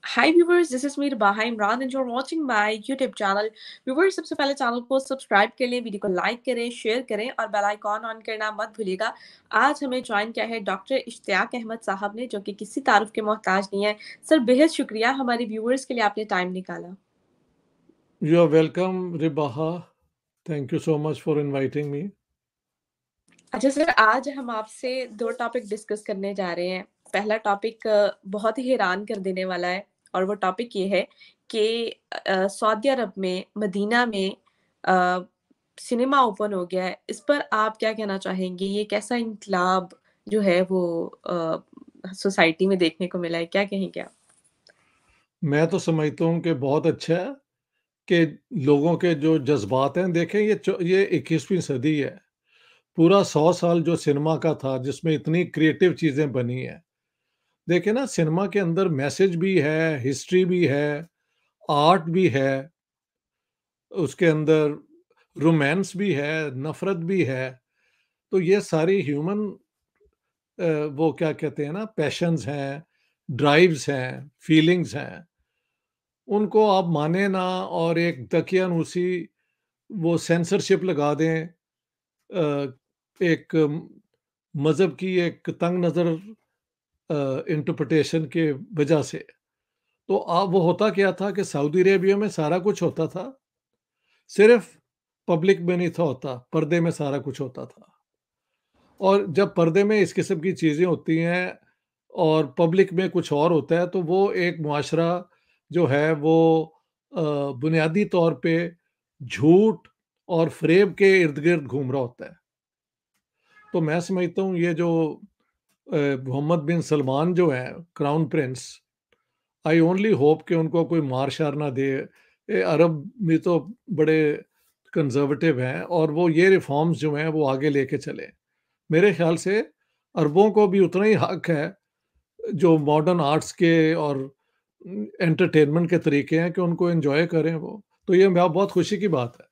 Hi viewers, this is me Baha Imran and you're watching my YouTube channel. Viewers, सबसे पहले channel को subscribe कर लें, video को लाइक करें, शेयर करें और बेल आइकॉन ऑन करना मत भूलिएगा। आज हमें ज्वाइन किया है डॉक्टर इश्तियाक अहमद साहब ने, जो कि किसी तारुफ के मोहताज नहीं है। सर, बेहद शुक्रिया हमारे व्यूवर्स के लिए आपने टाइम निकाला। You are welcome, Ribaha. Thank you so much for inviting me. अच्छा सर, आज हम आपसे दो टॉपिक डिस्कस करने जा रहे हैं। पहला टॉपिक बहुत ही हैरान कर देने वाला है और वो टॉपिक ये है कि सऊदी अरब में मदीना में अ, सिनेमा ओपन हो गया है। इस पर आप क्या कहना चाहेंगे? ये कैसा इनकलाब जो है वो सोसाइटी में देखने को मिला है, क्या कहेंगे आप? मैं तो समझता हूँ कि बहुत अच्छा है कि लोगों के जो जज़्बात हैं, देखें ये 21वीं सदी है। पूरा 100 साल जो सिनेमा का था, जिसमें इतनी क्रिएटिव चीज़ें बनी हैं। देखिए ना, सिनेमा के अंदर मैसेज भी है, हिस्ट्री भी है, आर्ट भी है, उसके अंदर रोमांस भी है, नफ़रत भी है। तो ये सारी ह्यूमन वो क्या कहते हैं ना, पैशंस हैं, ड्राइव्स हैं, फीलिंग्स हैं। उनको आप माने ना और एक दकियानूसी वो सेंसरशिप लगा दें, एक मज़हब की एक तंग नज़र इंटरप्रिटेशन के वजह से। तो वो होता क्या था कि सऊदी अरेबिया में सारा कुछ होता था, सिर्फ़ पब्लिक में नहीं था होता, पर्दे में सारा कुछ होता था। और जब पर्दे में इस किस्म की चीज़ें होती हैं और पब्लिक में कुछ और होता है, तो वो एक मुआशरा जो है वो बुनियादी तौर पे झूठ और फ़रेब के इर्द-गिर्द घूम रहा होता है। तो मैं समझता हूँ ये जो मोहम्मद बिन सलमान जो हैं crown Prince, I only hope कि उनको कोई मार-शार ना दे। अरब में तो बड़े कंज़र्वेटिव हैं और वो ये रिफ़ॉर्म्स जो हैं वो आगे लेके चलें। मेरे ख़्याल से अरबों को भी उतना ही हक है जो मॉडर्न आर्ट्स के और एंटरटेनमेंट के तरीके हैं कि उनको एन्जॉय करें वो। तो ये बहुत खुशी की बात है।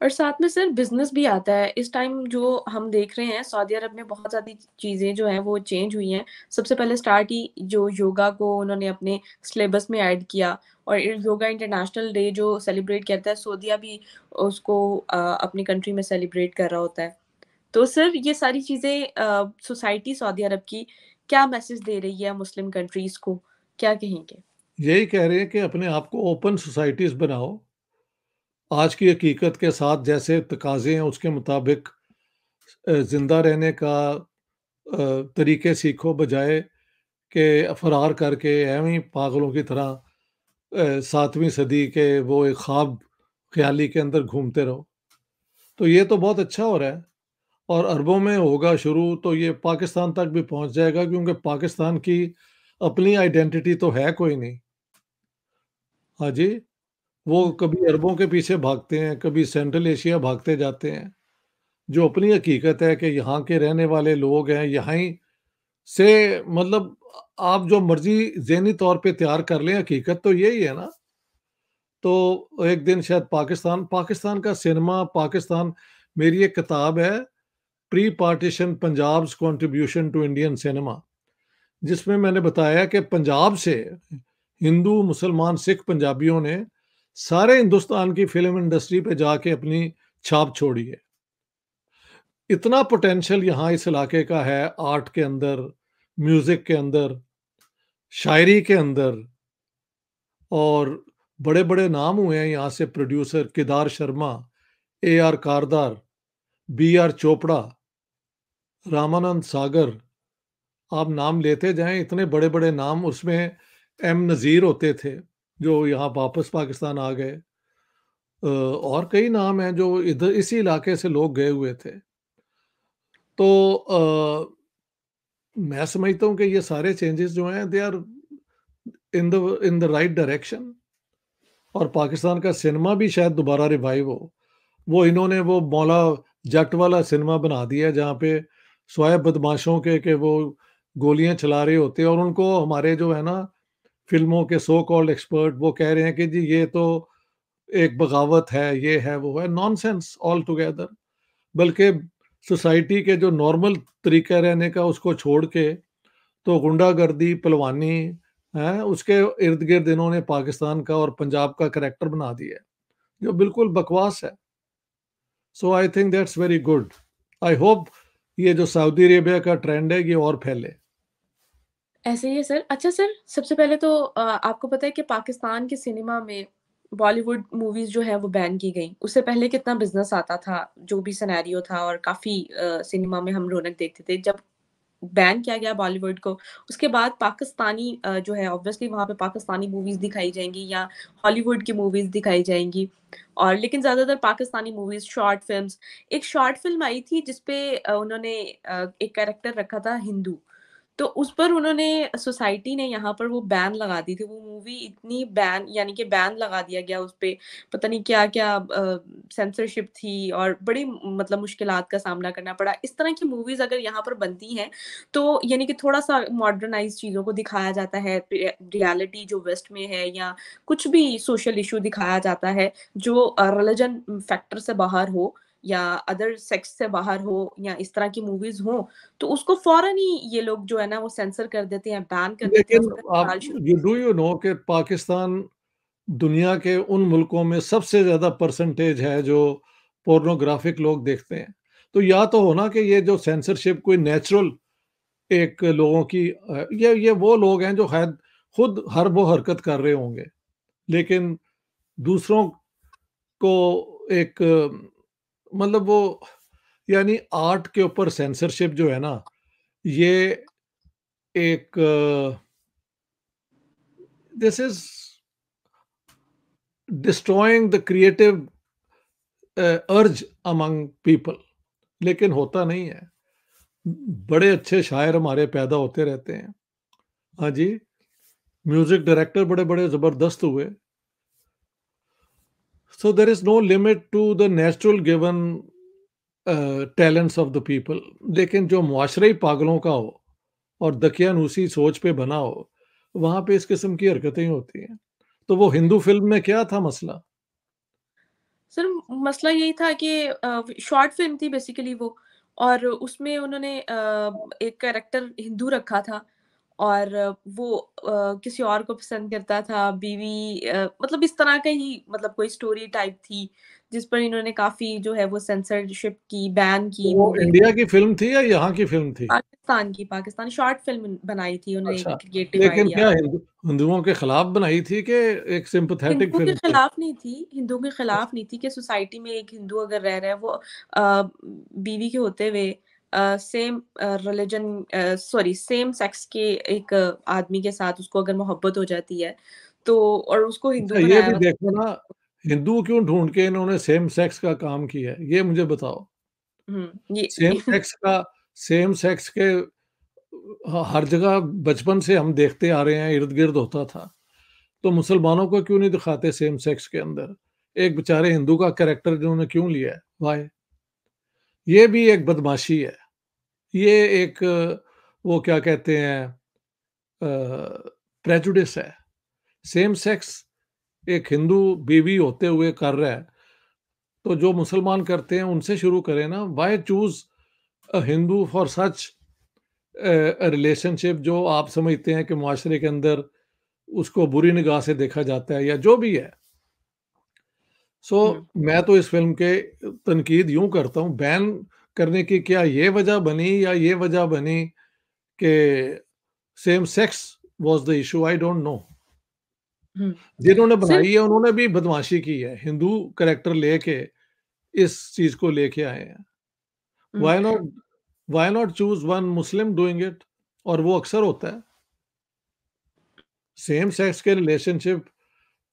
और साथ में सर बिज़नेस भी आता है। इस टाइम जो हम देख रहे हैं सऊदी अरब में बहुत ज़्यादा चीज़ें जो हैं वो चेंज हुई हैं। सबसे पहले स्टार्ट ही जो योगा को उन्होंने अपने सिलेबस में ऐड किया और योगा इंटरनेशनल डे जो सेलिब्रेट करता है, सऊदीया भी उसको अपनी कंट्री में सेलिब्रेट कर रहा होता है। तो सर ये सारी चीज़ें सोसाइटी सऊदी अरब की क्या मैसेज दे रही है मुस्लिम कंट्रीज़ को? क्या कहेंगे? यही कह रहे हैं कि अपने आप को ओपन सोसाइटीज़ बनाओ। आज की हकीकत के साथ जैसे तकाज़े हैं उसके मुताबिक ज़िंदा रहने का तरीके सीखो, बजाए कि फ़रार करके एवें ही पागलों की तरह 7वीं सदी के वो एक ख्वाब ख़याली के अंदर घूमते रहो। तो ये तो बहुत अच्छा हो रहा है और अरबों में होगा शुरू, तो ये पाकिस्तान तक भी पहुँच जाएगा, क्योंकि पाकिस्तान की अपनी आइडेंटिटी तो है कोई नहीं। हाँ जी, वो हुँ। कभी अरबों के पीछे भागते हैं, कभी सेंट्रल एशिया भागते जाते हैं। जो अपनी हकीकत है कि यहाँ के रहने वाले लोग हैं, यहाँ ही से मतलब आप जो मर्ज़ी ज़हनी तौर पे तैयार कर लें, हकीकत तो यही है ना। तो एक दिन शायद पाकिस्तान पाकिस्तान का सिनेमा, पाकिस्तान, मेरी एक किताब है, pre partition Punjab's contribution to Indian cinema, जिसमें मैंने बताया कि पंजाब से हिंदू, मुसलमान, सिख पंजाबियों ने सारे हिंदुस्तान की फ़िल्म इंडस्ट्री पे जाके अपनी छाप छोड़ी है। इतना पोटेंशियल यहाँ इस इलाके का है, आर्ट के अंदर, म्यूज़िक के अंदर, शायरी के अंदर, और बड़े-बड़े नाम हुए हैं यहाँ से producer, Kedar Sharma, A R Kardar, B R Chopra, Ramanand Sagar, आप नाम लेते जाएँ, इतने बड़े-बड़े नाम। उसमें एम नज़ीर होते थे, जो यहाँ वापस पाकिस्तान आ गए। और कई नाम हैं जो इधर इसी इलाके से लोग गए हुए थे। तो मैं समझता हूँ कि ये सारे चेंजेस जो हैं, they are in the right direction, और पाकिस्तान का सिनेमा भी शायद दोबारा रिवाइव हो। वो इन्होंने वो मौला जट वाला सिनेमा बना दिया है, जहाँ पे स्वाय बदमाशों के वो गोलियाँ चला रहे होते हैं, और उनको हमारे जो है ना फ़िल्मों के सो कॉल्ड एक्सपर्ट वो कह रहे हैं कि जी ये तो एक बगावत है, ये है, वो है। Nonsense all together. बल्कि सोसाइटी के जो नॉर्मल तरीका रहने का उसको छोड़ के तो गुंडागर्दी, पहलवानी, हैं, उसके इर्द-गिर्द इन्होंने पाकिस्तान का और पंजाब का कैरेक्टर बना दिया है, जो बिल्कुल बकवास है। So I think that's very good. I hope ये जो सऊदी अरेबिया का ट्रेंड है, ये और फैले। ऐसे ही है सर। अच्छा सर, सबसे पहले तो आपको पता है कि पाकिस्तान के सिनेमा में बॉलीवुड मूवीज़ जो है वो बैन की गईं। उससे पहले कितना बिज़नेस आता था, जो भी सिनेरियो था और काफ़ी सिनेमा में हम रौनक देखते थे। जब बैन किया गया बॉलीवुड को, उसके बाद पाकिस्तानी जो है ऑब्वियसली वहाँ पे पाकिस्तानी मूवीज़ दिखाई जाएँगी या हॉलीवुड की मूवीज़ दिखाई जाएँगी। और लेकिन ज़्यादातर पाकिस्तानी मूवीज़, शॉर्ट फ़िल्म्स। एक शॉर्ट फ़िल्म आई थी जिसपे उन्होंने एक कैरेक्टर रखा था हिंदू। तो उस पर उन्होंने सोसाइटी ने यहाँ पर वो बैन लगा दी थी। वो मूवी इतनी बैन यानी कि बैन लगा दिया गया उसपे, पता नहीं क्या-क्या सेंसरशिप थी और बड़ी मतलब मुश्किलात का सामना करना पड़ा। इस तरह की मूवीज़ अगर यहाँ पर बनती हैं, तो यानी कि थोड़ा-सा मॉडर्नाइज़ चीज़ों को दिखाया जाता है, रियलिटी जो वेस्ट में है या कुछ भी सोशल इश्यू दिखाया जाता है, जो रिलिजन फैक्टर से बाहर हो या अदर सेक्स से बाहर हो या इस तरह की मूवीज़ हों, तो उसको फ़ौरन ही ये लोग जो है ना वो सेंसर कर देते हैं, बैन कर देते हैं, लेकिन उस पे आप सवाल शुरू यू करते डू हैं। यू नो कि पाकिस्तान दुनिया के उन मुल्कों में सबसे ज़्यादा परसेंटेज है जो पोर्नोग्राफिक लोग देखते हैं। तो या तो हो ना कि ये जो सेंसरशिप कोई नेचुरल एक लोगों की ये वो लोग हैं जो शायद खुद हर वो हरकत कर रहे होंगे, लेकिन दूसरों को एक मतलब वो यानी आर्ट के ऊपर सेंसरशिप जो है ना, ये एक this is destroying the creative अर्ज अमंग पीपल, लेकिन होता नहीं है। बड़े अच्छे शायर हमारे पैदा होते रहते हैं। हाँ जी, म्यूज़िक डायरेक्टर बड़े-बड़े ज़बरदस्त हुए। So there is no limit to the natural given talents of the people. लेकिन जो मुआशरा ही पागलों का हो और दकियानूसी सोच पे बना हो, वहाँ पे इस किस्म की हरकतें ही होती हैं। तो वो हिंदू फ़िल्म में क्या था मसला? सर मसला यही था कि शॉर्ट फ़िल्म थी बेसिकली वो और उसमें उन्होंने एक कैरेक्टर हिंदू रखा था और वो किसी और को पसंद करता था, बीवी मतलब इस तरह का ही मतलब कोई स्टोरी टाइप थी, जिस पर इन्होंने काफ़ी जो है वो सेंसरशिप की, बैन की वो मूवी। इंडिया की फ़िल्म थी या यहाँ की फ़िल्म थी? पाकिस्तानी शॉर्ट फ़िल्म बनाई थी उन्होंने अच्छा, एक क्रिएटिव लेकिन आइडिया। क्या हिंदुओं के खिलाफ बनाई थी कि एक सिम्पैथेटिक हिंदुओं के फ़िल्म थी? खिलाफ नहीं थी हिंदुओं के खिलाफ नहीं थी कि सोसाइटी में एक हिंदू अगर रह रहा है वो बीवी के होते हुए same religion sorry same sex के एक आदमी के साथ उसको अगर मोहब्बत हो जाती है तो और उसको हिंदू अच्छा ये बनाया भी हुआ देखो था। ना, हिंदू क्यों ढूँढ के इन्होंने सेम सेक्स का काम किया है, ये मुझे बताओ? ये सेम सेक्स के हर जगह बचपन से हम देखते आ रहे हैं, इर्द-गिर्द होता था। तो मुसलमानों को क्यों नहीं दिखाते सेम सेक्स के अंदर? एक बेचारे हिंदू का कैरेक्टर इन्होंने क्यों लिया है? व्हाई? ये भी एक बदमाशी है। ये एक वो क्या कहते हैं प्रेजुडिस है। सेम सेक्स एक हिंदू बीवी होते हुए कर रहा है, तो जो मुसलमान करते हैं उनसे शुरू करें ना। Why choose a Hindu for such relationship जो आप समझते हैं कि मुआशरे के अंदर उसको बुरी निगाह से देखा जाता है या जो भी है। सो हुँ, मैं तो इस फ़िल्म के तनकीद यूँ करता हूँ, बैन करने की क्या ये वजह बनी या ये वजह बनी कि same sex was the issue, I don't know. Hmm. जिन्होंने सिर्फ बनाई है उन्होंने भी बदमाशी की है, हिंदू कैरेक्टर लेके इस चीज़ को लेके आए हैं। Hmm, why not why not choose one Muslim doing it, और वो अक्सर होता है। सेम सेक्स के रिलेशनशिप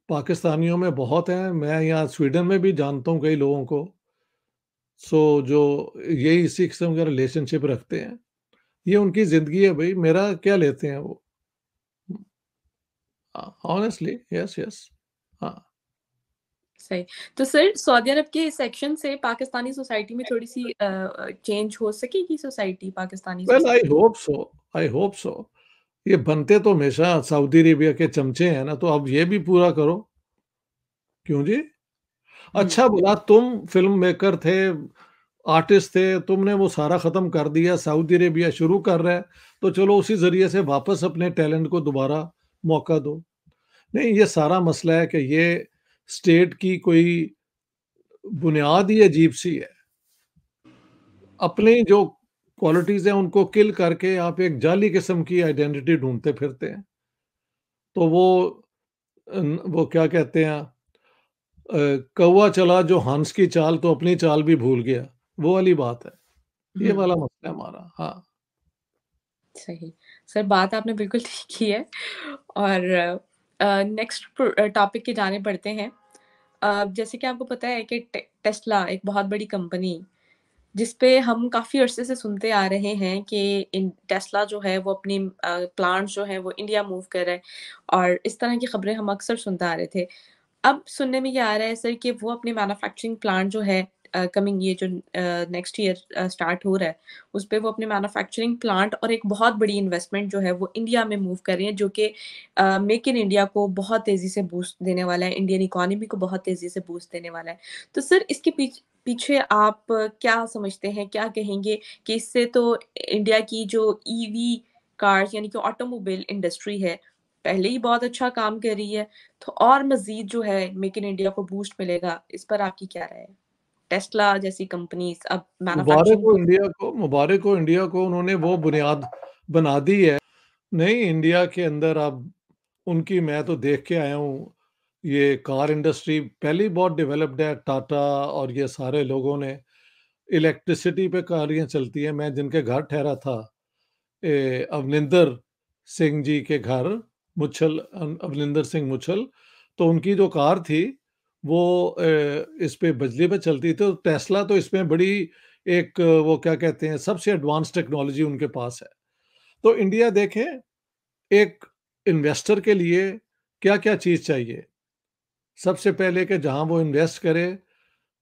पाकिस्तानियों में बहुत हैं, मैं यहाँ स्वीडन में भी जानता हूँ कई लोगों को। सो जो यही इसी किस्म का रिलेशनशिप रखते हैं, ये उनकी ज़िंदगी है भई, मेरा क्या लेते हैं वो? Honestly yes, yes. हाँ, सही। तो सर सऊदी अरब के इस एक्शन से पाकिस्तानी सोसाइटी में थोड़ी-सी चेंज हो सकेगी society Pakistani well society? I hope so. ये बनते तो हमेशा सऊदी अरेबिया के चमचे हैं ना, तो अब ये भी पूरा करो। क्यों जी? हुँ, अच्छा भला तुम फ़िल्म मेकर थे, आर्टिस्ट थे, तुमने वो सारा ख़त्म कर दिया, सऊदी अरेबिया शुरू कर रहा है, तो चलो उसी ज़रिए से वापस अपने टैलेंट को दोबारा मौका दो। नहीं, ये सारा मसला है कि ये स्टेट की कोई बुनियाद ही अजीब-सी है। अपनी जो क्वालिटीज़ हैं उनको किल करके आप एक जाली किस्म की आइडेंटिटी ढूँढते फिरते हैं। तो वो क्या कहते हैं, कौवा चला जो हंस की चाल तो अपनी चाल भी भूल गया, वो वाली बात है। ये हुँ, वाला मसला है हमारा। हाँ। सही। सर बात आपने बिल्कुल ठीक की है और नेक्स्ट टॉपिक की जाने बढ़ते हैं। जैसे कि आपको पता है कि टेस्ला एक बहुत बड़ी कंपनी जिस पे हम काफ़ी अरसे से सुनते आ रहे हैं कि इन टेस्ला जो है वो अपनी प्लांट्स जो हैं वो इंडिया मूव कर रहा है और इस तरह की खबरें हम अक्सर सुनते आ रहे थे। अब सुनने में ये आ रहा है सर कि वो अपने मैन्युफैक्चरिंग प्लांट जो है कमिंग ये जो नेक्स्ट ईयर स्टार्ट हो रहा है, उस पे वो अपने मैन्युफैक्चरिंग प्लांट और एक बहुत बड़ी इन्वेस्टमेंट जो है वो इंडिया में मूव कर रही है जो कि मेक इन इंडिया को बहुत तेज़ी से बूस्ट देने वाला है, इंडियन इकोनॉमी को बहुत तेज़ी से बूस्ट देने वाला है। तो सर इसके पीछे आप क्या समझते हैं, क्या कहेंगे कि इससे तो इंडिया की जो ईवी कार्स यानी कि ऑटोमोबाइल इंडस्ट्री है, पहले ही बहुत अच्छा काम कर रही है तो और मज़ीद जो है मेक इन इंडिया को बूस्ट मिलेगा, इस पर आपकी क्या राय है? टेस्ला जैसी कंपनीज़ अब मुबारक मैन्युफैक्चरिंग हो तो इंडिया को, मुबारक हो इंडिया को, उन्होंने वो बुनियाद बना दी है। नहीं, इंडिया के अंदर अब उनकी मैं तो देख के आया हूँ, ये कार इंडस्ट्री पहले ही बहुत डेवलप्ड है। टाटा और ये सारे लोगों ने इलेक्ट्रिसिटी पे गाड़ियाँ चलती हैं। मैं जिनके घर ठहरा था, अवनिंदर सिंह जी के घर, अवनिंदर सिंह मुच्छल, तो उनकी जो कार थी वो इस पे बिजली पे चलती थी। तो टेस्ला तो इसमें बड़ी एक वो क्या कहते हैं, सबसे एडवांस टेक्नोलॉजी उनके पास है। तो इंडिया देखें, एक इन्वेस्टर के लिए क्या-क्या चीज़ चाहिए? सबसे पहले कि जहाँ वो इन्वेस्ट करे,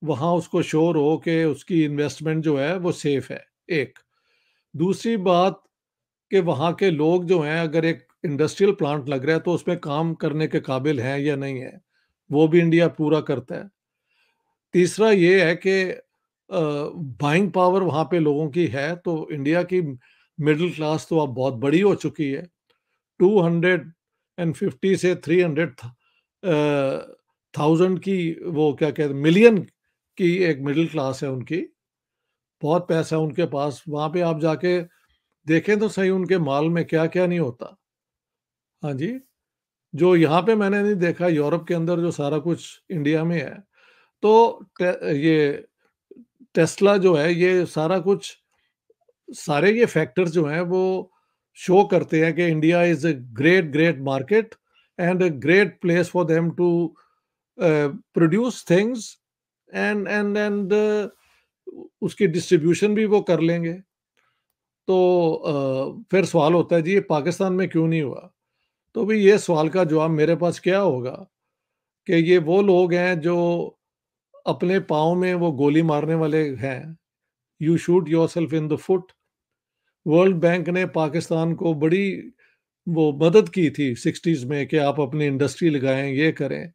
वहाँ उसको श्योर हो कि उसकी इन्वेस्टमेंट जो है वो सेफ है, एक। दूसरी बात कि वहाँ के लोग जो हैं, अगर एक इंडस्ट्रियल प्लांट लग रहा है तो उसमें काम करने के काबिल हैं या नहीं है, वो भी इंडिया पूरा करता है। तीसरा ये है कि बाइंग पावर वहाँ पे लोगों की है, तो इंडिया की मिडल क्लास तो अब बहुत बड़ी हो चुकी है। 250 से 300 थाउज़ेंड की, वो क्या कहते हैं, मिलियन की एक मिडल क्लास है उनकी। बहुत पैसा है उनके पास। वहाँ पे आप जाके देखें तो सही उनके माल में क्या-क्या नहीं होता। हाँ जी, जो यहाँ पे मैंने नहीं देखा, यूरोप के अंदर जो सारा कुछ इंडिया में है। तो ये टेस्ला जो है, ये सारा कुछ, सारे ये फैक्टर्स जो हैं वो शो करते हैं कि India is a great great market and a great place for them to produce things and उसकी डिस्ट्रीब्यूशन भी वो कर लेंगे। तो फिर सवाल होता है जी, ये पाकिस्तान में क्यों नहीं हुआ? तो भई ये सवाल का जवाब मेरे पास क्या होगा कि ये वो लोग हैं जो अपने पाँव में वो गोली मारने वाले हैं। You shoot yourself in the foot. World bank ने पाकिस्तान को बड़ी वो मदद की थी 60s में कि आप अपनी इंडस्ट्री लगाएँ, ये करें।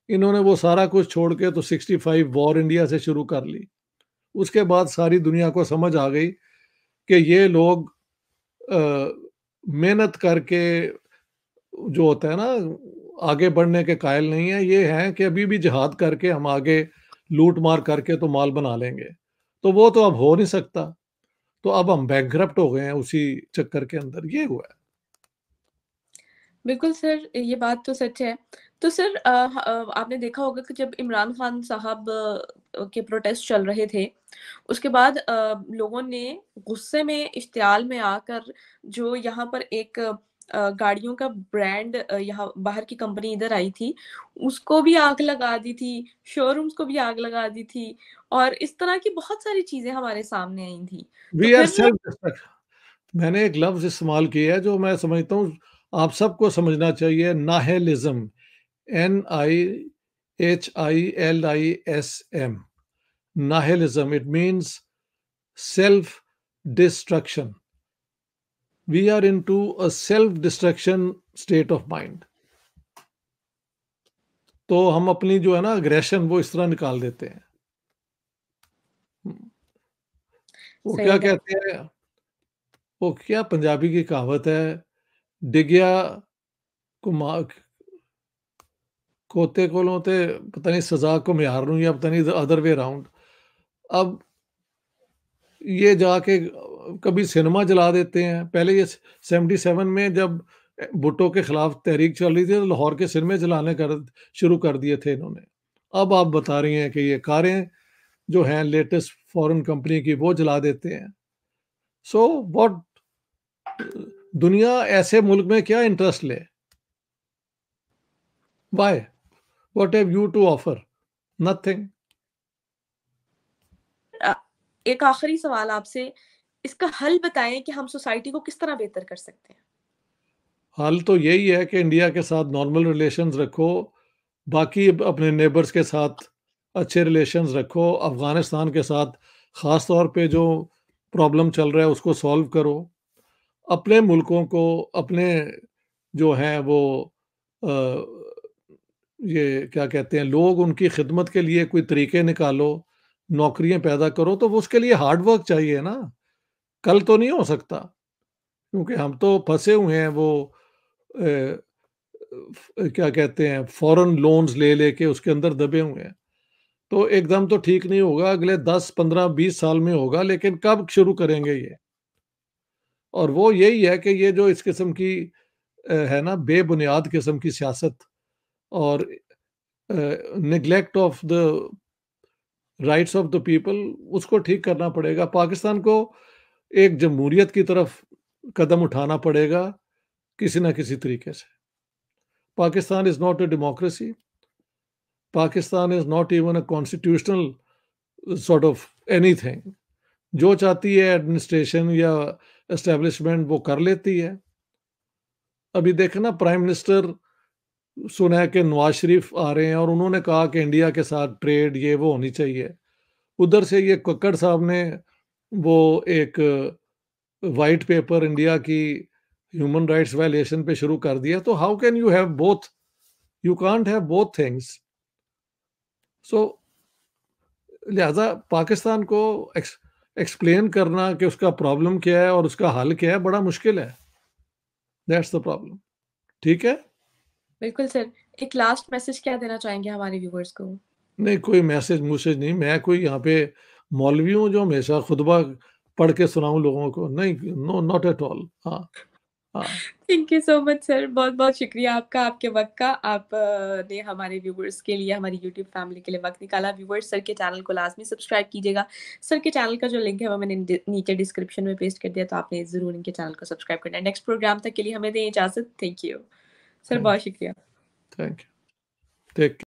इन्होंने वो सारा कुछ छोड़ के तो 65 वॉर इंडिया से शुरू कर ली। उसके बाद सारी दुनिया को समझ आ गई कि ये लोग अ, मेहनत करके जो होता है ना, आगे बढ़ने के कायल नहीं है। ये हैं कि अभी भी जिहाद करके हम आगे लूट-मार करके तो माल बना लेंगे। तो वो तो अब हो नहीं सकता। तो अब हम बैंकरप्ट हो गए हैं उसी चक्कर के अंदर, ये हुआ है। बिल्कुल सर, ये बात तो सच है। तो सर आपने देखा होगा कि जब इमरान खान साहब के प्रोटेस्ट चल रहे थे, उसके बाद लोगों ने गुस्से में इश्तियाल में आकर जो यहाँ पर एक गाड़ियों का ब्रांड यहाँ बाहर की कंपनी इधर आई थी, उसको भी आग लगा दी थी, शोरूम्स को भी आग लगा दी थी और इस तरह की बहुत सारी चीज़ें हमारे सामने आई थी। तो वी आर फिर सेल्फ डिस्ट्रक्ट। मैंने एक लफ्ज़ इस्तेमाल किया है जो मैं समझता हूँ आप सबको समझना चाहिए, nihilism. NIHILISM, nihilism, it means self destruction. We are into a self-destruction state of mind. तो हम अपनी जो है ना अग्रेशन वो इस तरह निकाल देते हैं। हुँ, वो क्या सही कहा। कहते हैं, वो क्या पंजाबी की कहावत है, डिगिया कोते कोलों ते पता नहीं सजा को म्यार या पता नहीं अदर वे अराउंड। अब ये जाके कभी सिनेमा जला देते हैं। पहले ये 77 में जब भुट्टो के खिलाफ तहरीक चल रही थी तो लाहौर के सिनेमे जलाने शुरू कर दिए थे इन्होंने। अब आप बता रही हैं कि ये कारें जो हैं लेटेस्ट फॉरेन कंपनी की वो जला देते हैं। सो व्हाट, दुनिया ऐसे मुल्क में क्या इंटरेस्ट ले? Why? What have you to offer? Nothing. एक आखिरी सवाल आपसे, इसका हल बताएं कि हम सोसाइटी को किस तरह बेहतर कर सकते हैं? हल तो यही है कि इंडिया के साथ नॉर्मल रिलेशंस रखो, बाकी अपने नेबर्स के साथ अच्छे रिलेशंस रखो, अफ़गानिस्तान के साथ ख़ास तौर पे जो प्रॉब्लम चल रहा है उसको सॉल्व करो। अपने मुल्कों को अपने जो हैं वो ये क्या कहते हैं लोग उनकी खिदमत के लिए कोई तरीके निकालो, नौकरियाँ पैदा करो, तो वो उसके लिए हार्ड वर्क चाहिए ना। कल तो नहीं हो सकता, क्योंकि हम तो फँसे हुए हैं वो अ, क्या कहते हैं फॉरेन लोन्स ले लेके उसके अंदर दबे हुए हैं। तो एकदम तो ठीक नहीं होगा, अगले 10, 15, 20 साल में होगा, लेकिन कब शुरू करेंगे ये? और वो यही है कि ये जो इस किस्म की है ना बेबुनियाद किस्म की सियासत और neglect of the rights of the people, उसको ठीक करना पड़ेगा। पाकिस्तान को एक जमहूरियत की तरफ कदम उठाना पड़ेगा किसी न किसी तरीके से। Pakistan is not a democracy, Pakistan is not even a constitutional sort of anything. जो चाहती है एडमिनिस्ट्रेशन या एस्टेब्लिशमेंट वो कर लेती है। अभी देखें ना, प्राइम मिनिस्टर सुना है कि नवाज शरीफ आ रहे हैं और उन्होंने कहा कि इंडिया के साथ ट्रेड ये वो होनी चाहिए। उधर से ये कक्कड़ साहब ने वो एक व्हाइट पेपर इंडिया की ह्यूमन राइट्स वायलेशन पे शुरू कर दिया। तो how can you have both? You can't have both things. So लिहाजा पाकिस्तान को एक्सप्लेन करना कि उसका प्रॉब्लम क्या है और उसका हल क्या है बड़ा मुश्किल है। That's the problem. ठीक है? बिल्कुल सर। एक लास्ट मैसेज क्या देना चाहेंगे हमारे व्यूअर्स को? नहीं, कोई मैसेज-मूसेज नहीं। मैं कोई यहाँ पे मौलवी हूँ जो हमेशा खुतबा पढ़ के सुनाऊँ लोगों को। नहीं, नो, नॉट एट ऑल। हाँ, हाँ। Thank you so much sir, बहुत-बहुत शुक्रिया आपका, आपके वक़्त का। ने हमारे व्यूअर्स के लिए, हमारी यूट्यूब फैमिली के लिए वक़्त निकाला। व्यूअर्स, सर के चैनल को लाज़मी सब्सक्राइब कीजिएगा। सर के चैनल का जो लिंक है वो मैंने नीचे डिस्क्रिप्शन में पेस्ट कर दिया, तो आपने ज़रूर इनके चैनल को सब्सक्राइब करना है। नेक्स्ट प्रोग्राम तक के लिए हमें दें इजाज़त। Thank you. सर थैंक बहुत शुक्रिया। Thank you. टेक